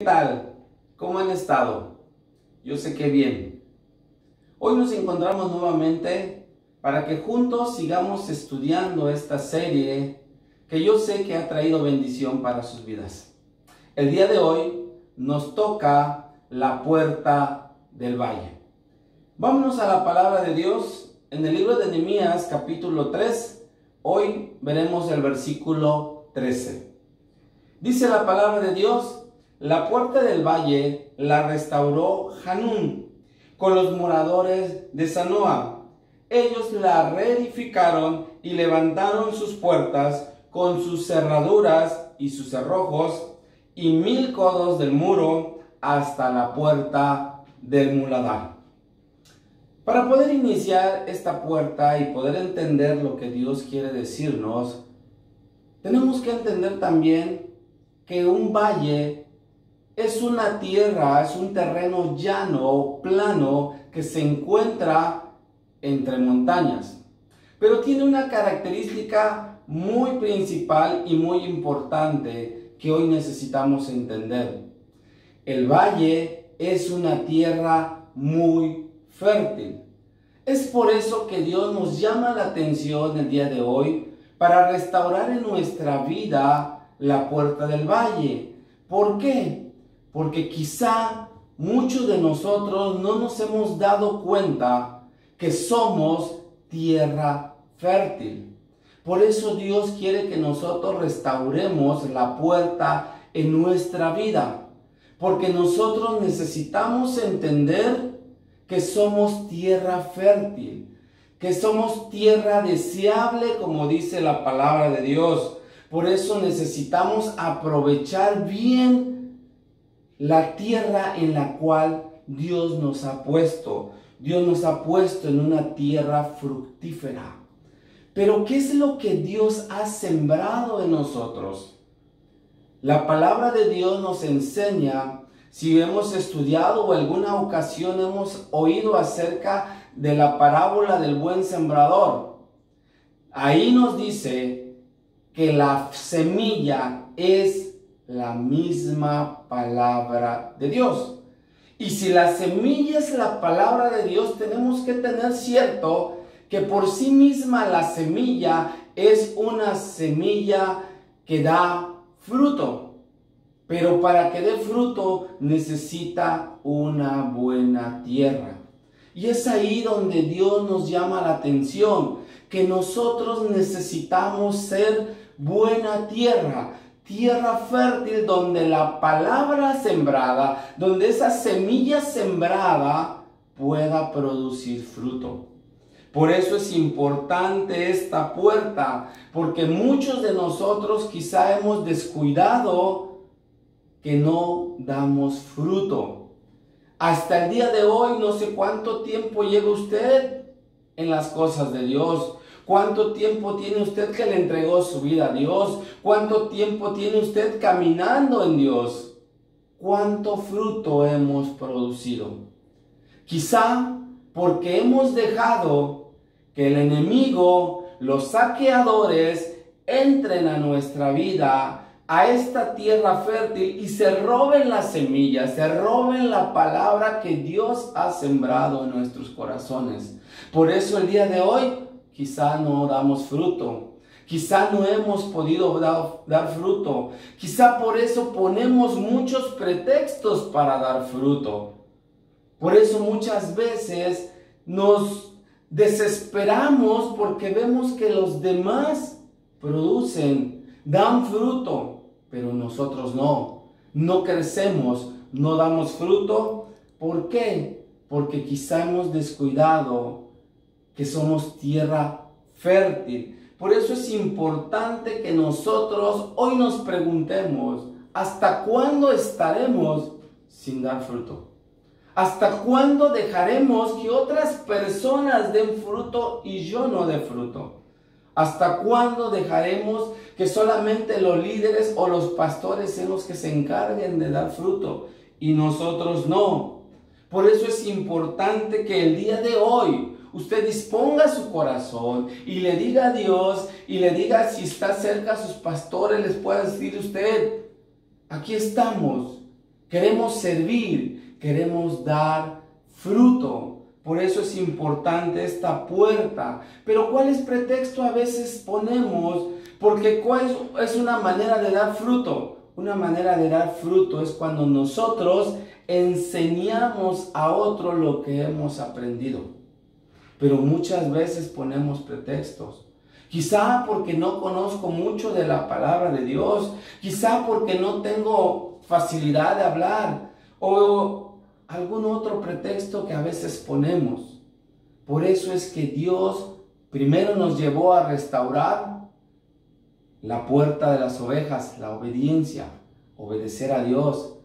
¿Qué tal? ¿Cómo han estado? Yo sé que bien. Hoy nos encontramos nuevamente para que juntos sigamos estudiando esta serie que yo sé que ha traído bendición para sus vidas. El día de hoy nos toca la puerta del valle. Vámonos a la palabra de Dios en el libro de Nehemías capítulo 3. Hoy veremos el versículo 13. Dice la palabra de Dios: la puerta del valle la restauró Hanún con los moradores de Zanoa. Ellos la reedificaron y levantaron sus puertas con sus cerraduras y sus cerrojos y 1000 codos del muro hasta la puerta del muladar. Para poder iniciar esta puerta y poder entender lo que Dios quiere decirnos, tenemos que entender también que un valle es una tierra, es un terreno llano, plano, que se encuentra entre montañas. Pero tiene una característica muy principal y muy importante que hoy necesitamos entender. El valle es una tierra muy fértil. Es por eso que Dios nos llama la atención el día de hoy para restaurar en nuestra vida la puerta del valle. ¿Por qué? Porque quizá muchos de nosotros no nos hemos dado cuenta que somos tierra fértil. Por eso Dios quiere que nosotros restauremos la puerta en nuestra vida. Porque nosotros necesitamos entender que somos tierra fértil, que somos tierra deseable, como dice la palabra de Dios. Por eso necesitamos aprovechar bien la tierra en la cual Dios nos ha puesto. Dios nos ha puesto en una tierra fructífera. Pero ¿qué es lo que Dios ha sembrado en nosotros? La palabra de Dios nos enseña, si hemos estudiado o alguna ocasión hemos oído acerca de la parábola del buen sembrador. Ahí nos dice que la semilla es la misma palabra de Dios. Y si la semilla es la palabra de Dios, tenemos que tener cierto que por sí misma la semilla es una semilla que da fruto. Pero para que dé fruto necesita una buena tierra. Y es ahí donde Dios nos llama la atención, que nosotros necesitamos ser buena tierra. Tierra fértil donde la palabra sembrada, donde esa semilla sembrada pueda producir fruto. Por eso es importante esta puerta, porque muchos de nosotros quizá hemos descuidado que no damos fruto. Hasta el día de hoy no sé cuánto tiempo lleva usted en las cosas de Dios. ¿Cuánto tiempo tiene usted que le entregó su vida a Dios? ¿Cuánto tiempo tiene usted caminando en Dios? ¿Cuánto fruto hemos producido? Quizá porque hemos dejado que el enemigo, los saqueadores, entren a nuestra vida, a esta tierra fértil, y se roben las semillas, se roben la palabra que Dios ha sembrado en nuestros corazones. Por eso el día de hoy quizá no damos fruto, quizá no hemos podido dar fruto, quizá por eso ponemos muchos pretextos para dar fruto. Por eso muchas veces nos desesperamos porque vemos que los demás producen, dan fruto, pero nosotros no crecemos, no damos fruto. ¿Por qué? Porque quizá hemos descuidado que somos tierra fértil. Por eso es importante que nosotros hoy nos preguntemos, ¿hasta cuándo estaremos sin dar fruto? ¿Hasta cuándo dejaremos que otras personas den fruto y yo no dé fruto? ¿Hasta cuándo dejaremos que solamente los líderes o los pastores sean los que se encarguen de dar fruto y nosotros no? Por eso es importante que el día de hoy usted disponga su corazón y le diga a Dios, y le diga, si está cerca a sus pastores, les pueda decir usted: aquí estamos, queremos servir, queremos dar fruto. Por eso es importante esta puerta. Pero ¿cuál es pretexto a veces ponemos? Porque ¿cuál es una manera de dar fruto? Una manera de dar fruto es cuando nosotros enseñamos a otro lo que hemos aprendido. Pero muchas veces ponemos pretextos. Quizá porque no conozco mucho de la palabra de Dios. Quizá porque no tengo facilidad de hablar. O algún otro pretexto que a veces ponemos. Por eso es que Dios primero nos llevó a restaurar la puerta de las ovejas, la obediencia, obedecer a Dios.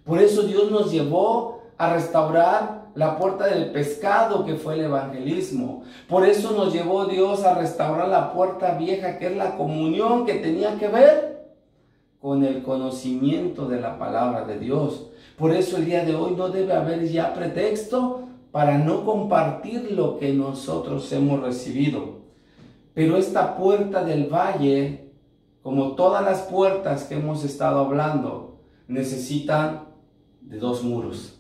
Por eso Dios nos llevó a restaurar la puerta del pescado, que fue el evangelismo. Por eso nos llevó Dios a restaurar la puerta vieja, que es la comunión, que tenía que ver con el conocimiento de la palabra de Dios. Por eso el día de hoy no debe haber ya pretexto para no compartir lo que nosotros hemos recibido. Pero esta puerta del valle, como todas las puertas que hemos estado hablando, necesitan de 2 muros.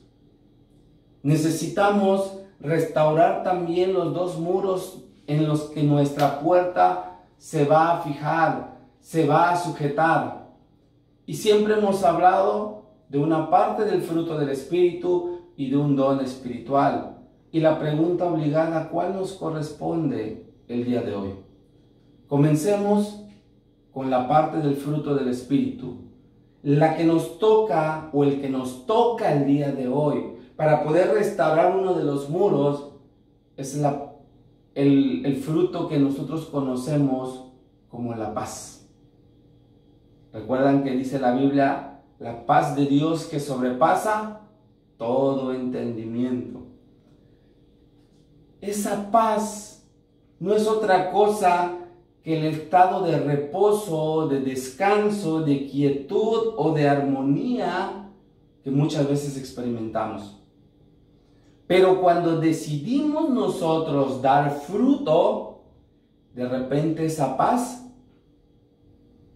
Necesitamos restaurar también los 2 muros en los que nuestra puerta se va a fijar, se va a sujetar. Y siempre hemos hablado de una parte del fruto del Espíritu y de un don espiritual. Y la pregunta obligada, ¿cuál nos corresponde el día de hoy? Comencemos con la parte del fruto del Espíritu. La que nos toca, o el que nos toca el día de hoy, para poder restaurar uno de los muros, es el fruto que nosotros conocemos como la paz. ¿Recuerdan que dice la Biblia, la paz de Dios que sobrepasa todo entendimiento? Esa paz no es otra cosa que el estado de reposo, de descanso, de quietud o de armonía que muchas veces experimentamos. Pero cuando decidimos nosotros dar fruto, de repente esa paz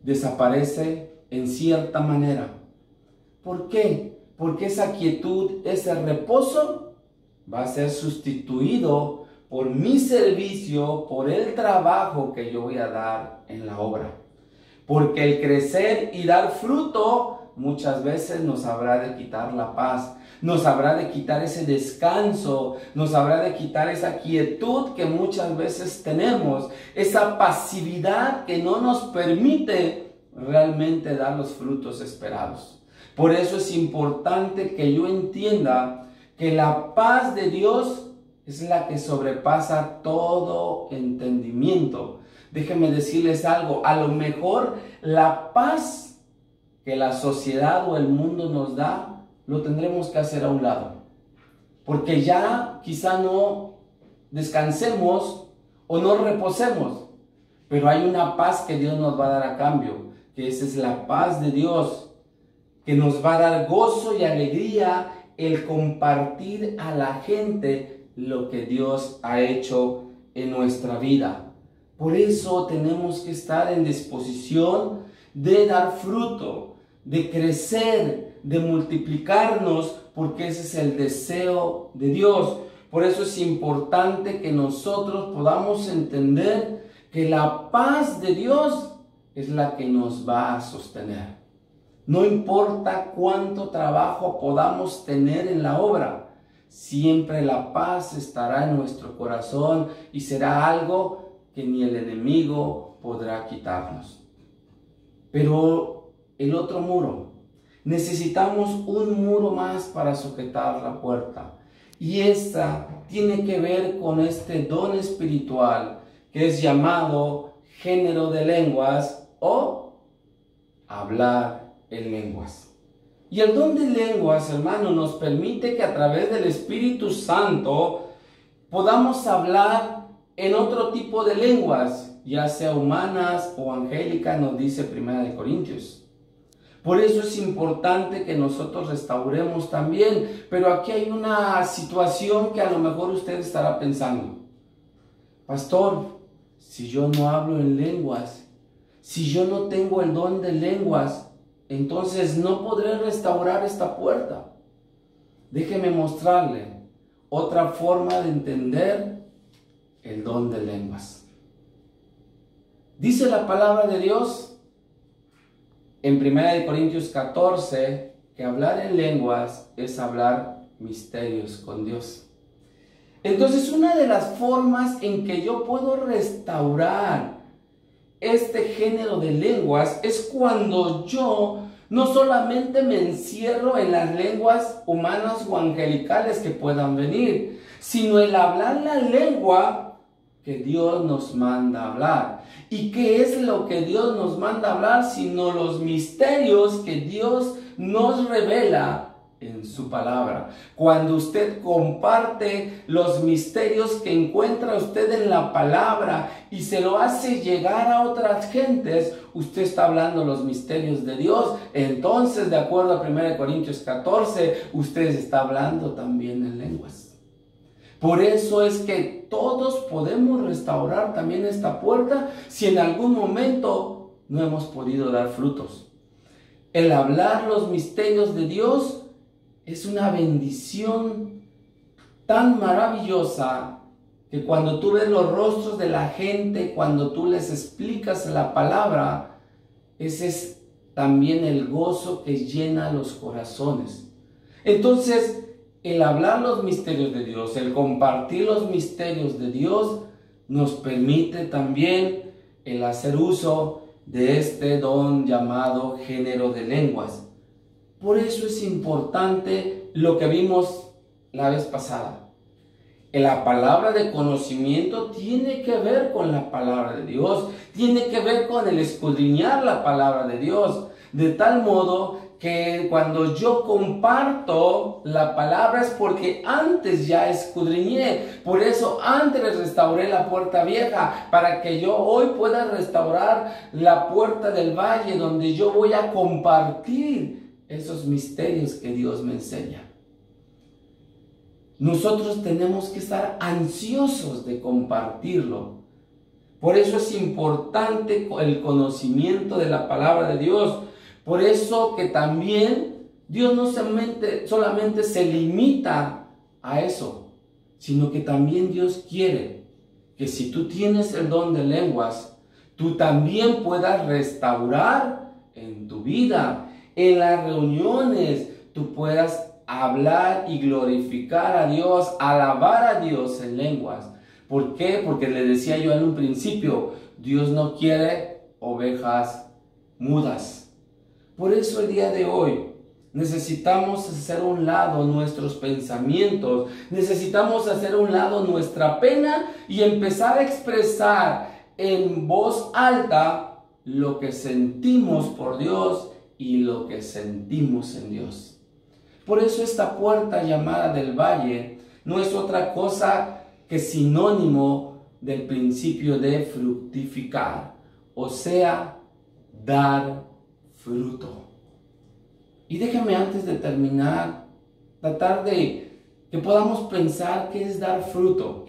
desaparece en cierta manera. ¿Por qué? Porque esa quietud, ese reposo, va a ser sustituido por mi servicio, por el trabajo que yo voy a dar en la obra. Porque el crecer y dar fruto muchas veces nos habrá de quitar la paz, nos habrá de quitar ese descanso, nos habrá de quitar esa quietud que muchas veces tenemos, esa pasividad que no nos permite realmente dar los frutos esperados. Por eso es importante que yo entienda que la paz de Dios es la que sobrepasa todo entendimiento. Déjenme decirles algo, a lo mejor la paz que la sociedad o el mundo nos da, lo tendremos que hacer a un lado. Porque ya quizá no descansemos o no reposemos, pero hay una paz que Dios nos va a dar a cambio, que esa es la paz de Dios, que nos va a dar gozo y alegría el compartir a la gente lo que Dios ha hecho en nuestra vida. Por eso tenemos que estar en disposición de dar fruto, de crecer, de multiplicarnos, porque ese es el deseo de Dios. Por eso es importante que nosotros podamos entender que la paz de Dios es la que nos va a sostener. No importa cuánto trabajo podamos tener en la obra, siempre la paz estará en nuestro corazón y será algo que ni el enemigo podrá quitarnos. Pero el otro muro, necesitamos un muro más para sujetar la puerta. Y esta tiene que ver con este don espiritual que es llamado género de lenguas o hablar en lenguas. Y el don de lenguas, hermano, nos permite que a través del Espíritu Santo podamos hablar en otro tipo de lenguas, ya sea humanas o angélicas, nos dice 1 Corintios. Por eso es importante que nosotros restauremos también. Pero aquí hay una situación que a lo mejor usted estará pensando. Pastor, si yo no hablo en lenguas, si yo no tengo el don de lenguas, entonces no podré restaurar esta puerta. Déjeme mostrarle otra forma de entender el don de lenguas. Dice la palabra de Dios en 1 Corintios 14 que hablar en lenguas es hablar misterios con Dios. Entonces, una de las formas en que yo puedo restaurar este género de lenguas es cuando yo no solamente me encierro en las lenguas humanas o angelicales que puedan venir, sino el hablar la lengua que Dios nos manda hablar. ¿Y qué es lo que Dios nos manda hablar? Sino los misterios que Dios nos revela en su palabra. Cuando usted comparte los misterios que encuentra usted en la palabra y se lo hace llegar a otras gentes, usted está hablando los misterios de Dios. Entonces, de acuerdo a 1 Corintios 14, usted está hablando también en lenguas. Por eso es que todos podemos restaurar también esta puerta si en algún momento no hemos podido dar frutos. El hablar los misterios de Dios es una bendición tan maravillosa que cuando tú ves los rostros de la gente, cuando tú les explicas la palabra, ese es también el gozo que llena los corazones. Entonces, el hablar los misterios de Dios, el compartir los misterios de Dios, nos permite también el hacer uso de este don llamado género de lenguas. Por eso es importante lo que vimos la vez pasada. La palabra de conocimiento tiene que ver con la palabra de Dios, tiene que ver con el escudriñar la palabra de Dios, de tal modo que cuando yo comparto la palabra es porque antes ya escudriñé. Por eso antes restauré la puerta vieja, para que yo hoy pueda restaurar la puerta del valle, donde yo voy a compartir esos misterios que Dios me enseña. Nosotros tenemos que estar ansiosos de compartirlo. Por eso es importante el conocimiento de la palabra de Dios. Por eso que también Dios no solamente se limita a eso, sino que también Dios quiere que si tú tienes el don de lenguas, tú también puedas restaurar en tu vida, en las reuniones, tú puedas hablar y glorificar a Dios, alabar a Dios en lenguas. ¿Por qué? Porque le decía yo en un principio, Dios no quiere ovejas mudas. Por eso el día de hoy necesitamos hacer a un lado nuestros pensamientos, necesitamos hacer a un lado nuestra pena y empezar a expresar en voz alta lo que sentimos por Dios y lo que sentimos en Dios. Por eso esta puerta llamada del valle no es otra cosa que sinónimo del principio de fructificar, o sea, dar fruto. Y déjame antes de terminar, tratar de que podamos pensar qué es dar fruto.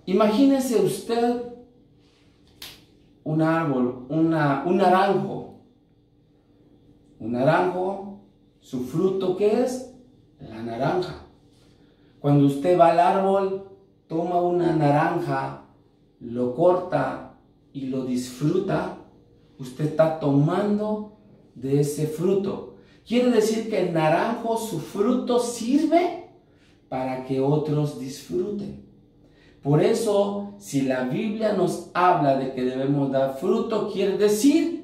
Imagínese usted un árbol, un naranjo. Un naranjo, su fruto, ¿qué es? La naranja. Cuando usted va al árbol, toma una naranja, lo corta y lo disfruta, usted está tomando de ese fruto. Quiere decir que el naranjo, su fruto, sirve para que otros disfruten. Por eso, si la Biblia nos habla de que debemos dar fruto, quiere decir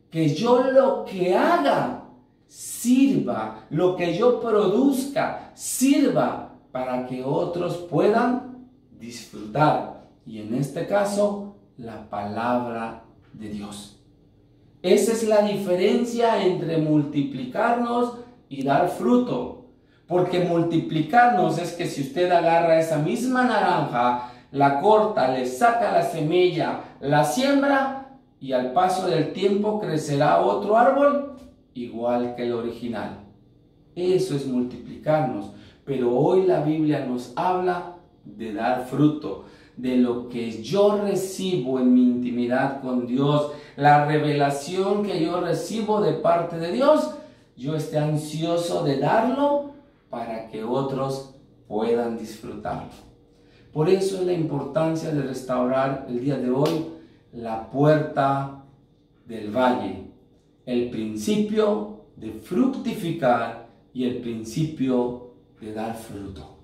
que yo lo que haga sirva, lo que yo produzca sirva para que otros puedan disfrutar. Y en este caso, la palabra de Dios. Esa es la diferencia entre multiplicarnos y dar fruto. Porque multiplicarnos es que si usted agarra esa misma naranja, la corta, le saca la semilla, la siembra, y al paso del tiempo crecerá otro árbol igual que el original. Eso es multiplicarnos. Pero hoy la Biblia nos habla de dar fruto, de lo que yo recibo en mi intimidad con Dios, la revelación que yo recibo de parte de Dios, yo esté ansioso de darlo para que otros puedan disfrutarlo. Por eso es la importancia de restaurar el día de hoy la puerta del valle, el principio de fructificar y el principio de dar fruto.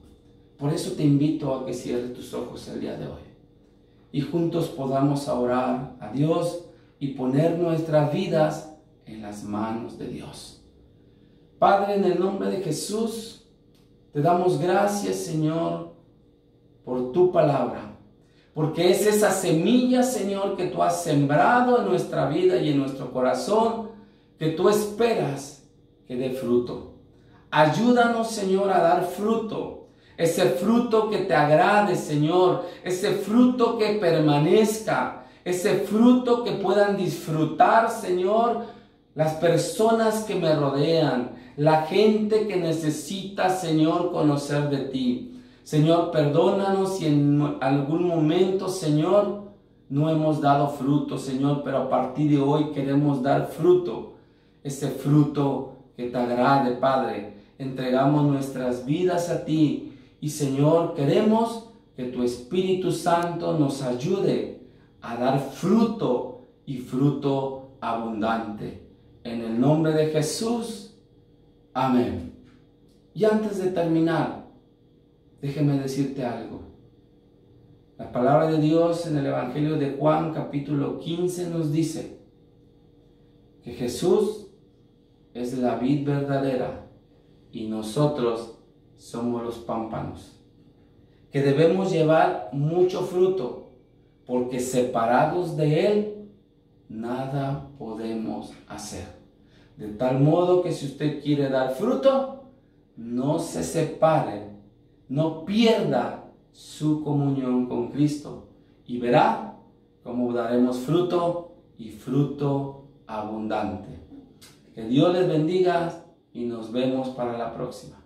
Por eso te invito a que cierres tus ojos el día de hoy y juntos podamos orar a Dios y poner nuestras vidas en las manos de Dios. Padre, en el nombre de Jesús, te damos gracias, Señor, por tu palabra, porque es esa semilla, Señor, que tú has sembrado en nuestra vida y en nuestro corazón, que tú esperas que dé fruto. Ayúdanos, Señor, a dar fruto, ese fruto que te agrade, Señor, ese fruto que permanezca, ese fruto que puedan disfrutar, Señor, las personas que me rodean, la gente que necesita, Señor, conocer de ti. Señor, perdónanos si en algún momento, Señor, no hemos dado fruto, Señor, pero a partir de hoy queremos dar fruto, ese fruto que te agrade, Padre. Entregamos nuestras vidas a ti y, Señor, queremos que tu Espíritu Santo nos ayude a dar fruto y fruto abundante. En el nombre de Jesús, amén. Y antes de terminar, déjeme decirte algo. La palabra de Dios en el Evangelio de Juan, capítulo 15, nos dice que Jesús es la vid verdadera y nosotros somos los pámpanos, que debemos llevar mucho fruto, porque separados de Él, nada podemos hacer. De tal modo que si usted quiere dar fruto, no se separe, no pierda su comunión con Cristo y verá cómo daremos fruto y fruto abundante. Que Dios les bendiga y nos vemos para la próxima.